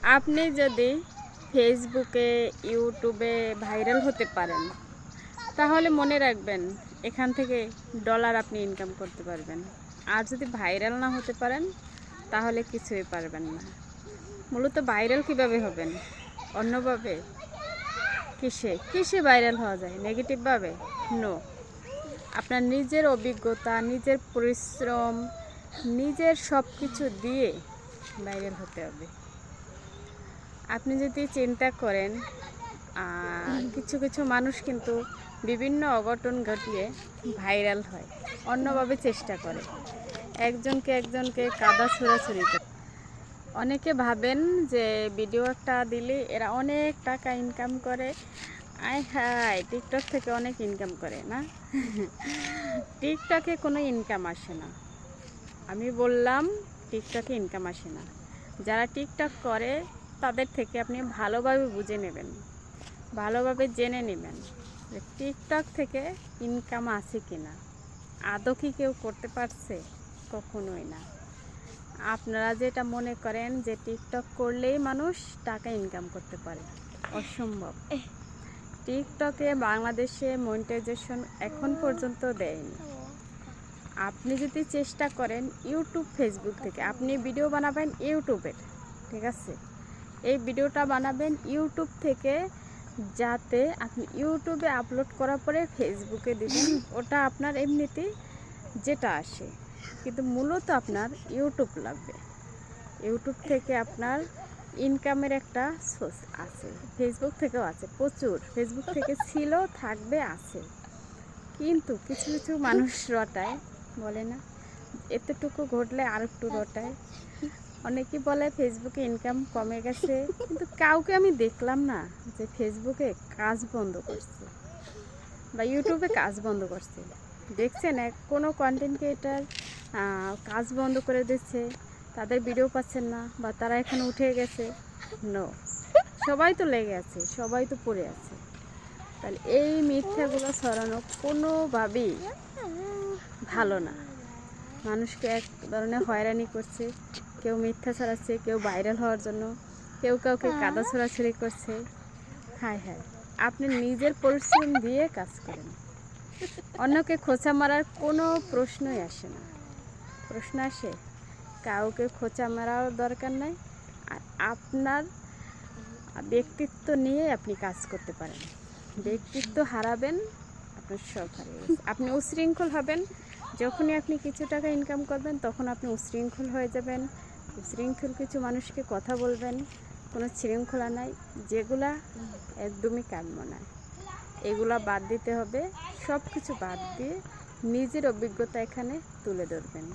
আপনি যদি ফেসবুকে ইউটিউবে ভাইরাল হতে পারেন তাহলে মনে রাখবেন এখান থেকে ডলার আপনি ইনকাম করতে পারবেন। আর যদি ভাইরাল না হতে পারেন তাহলে কিছুই পারবেন না। মূলত ভাইরাল কিভাবে হবেন? অন্যভাবে? কিসে কিসে ভাইরাল হওয়া যায়? নেগেটিভভাবে? নো। আপনার নিজের অভিজ্ঞতা, নিজের পরিশ্রম, নিজের সব কিছু দিয়ে ভাইরাল হতে হবে। আপনি যদি চিন্তা করেন কিছু কিছু মানুষ কিন্তু বিভিন্ন অঘটন ঘটিয়ে ভাইরাল হয়, অন্যভাবে চেষ্টা করে একজনকে কাদা ছোড়াছুড়ি করে। অনেকে ভাবেন যে ভিডিও একটা দিলে এরা অনেক টাকা ইনকাম করে। আয় হায়, টিকটক থেকে অনেক ইনকাম করে না? টিকটকে কোনো ইনকাম আসে না। আমি বললাম টিকটকে ইনকাম আসে না। যারা টিকটক করে তাদের থেকে আপনি ভালোভাবে বুঝে নেবেন, ভালোভাবে জেনে নেবেন যে টিকটক থেকে ইনকাম আছে কি না। আদৌ কি কেউ করতে পারছে? কখনোই না। আপনারা যেটা মনে করেন যে টিকটক করলেই মানুষ টাকা ইনকাম করতে পারে, অসম্ভব। টিকটকে বাংলাদেশে মনিটাইজেশন এখন পর্যন্ত দেয়নি। আপনি যদি চেষ্টা করেন ইউটিউব, ফেসবুক থেকে আপনি ভিডিও বানাবেন ইউটিউবের, ঠিক আছে? এই ভিডিওটা বানাবেন ইউটিউব থেকে, যাতে আপনি ইউটিউবে আপলোড করার পরে ফেসবুকে দিবেন। ওটা আপনার এমনিতেই যেটা আসে, কিন্তু মূলত আপনার ইউটিউব লাগবে। ইউটিউব থেকে আপনার ইনকামের একটা সোর্স আছে, ফেসবুক থেকেও আছে প্রচুর। ফেসবুক থেকে ছিল, থাকবে, আছে। কিন্তু কিছু কিছু মানুষ রটায়, বলে না এতটুকু ঘটলে আর একটু রটায়। অনেকে বলে ফেসবুকে ইনকাম কমে গেছে, কিন্তু কাউকে আমি দেখলাম না যে ফেসবুকে কাজ বন্ধ করছে বা ইউটিউবে কাজ বন্ধ করছে। দেখছেন কোনো কন্টেন্ট ক্রিয়েটার কাজ বন্ধ করে দিচ্ছে, তাদের ভিডিও পাচ্ছেন না বা তারা এখানে উঠে গেছে? নো, সবাই তো লেগে আছে, সবাই তো পড়ে আছে। তাহলে এই মিথ্যাগুলো ছড়ানো কোনোভাবেই ভালো না। মানুষকে এক ধরনের হয়রানি করছে, কেউ মিথ্যা ছড়াচ্ছে, কেউ ভাইরাল হওয়ার জন্য, কেউ কাউকে কাদা ছোড়াছুড়ি করছে। হায় হায়, আপনি নিজের পরিশ্রম দিয়ে কাজ করেন, অন্যকে খোঁচা মারার কোনো প্রশ্নই আসে না। প্রশ্ন আসে? কাউকে খোঁচা মারার দরকার নাই। আর আপনার ব্যক্তিত্ব নিয়ে আপনি কাজ করতে পারেন। ব্যক্তিত্ব হারাবেন, আপনার সব হারিয়ে গেছে। আপনি উশৃঙ্খল হবেন। যখনই আপনি কিছু টাকা ইনকাম করবেন তখন আপনি উশৃঙ্খল হয়ে যাবেন। উশৃঙ্খল কিছু মানুষকে কথা বলবেন, কোনো শৃঙ্খলা নাই, যেগুলা একদমই কাম্য নয়। এগুলা বাদ দিতে হবে। সব কিছু বাদ দিয়ে নিজের অভিজ্ঞতা এখানে তুলে ধরবেন।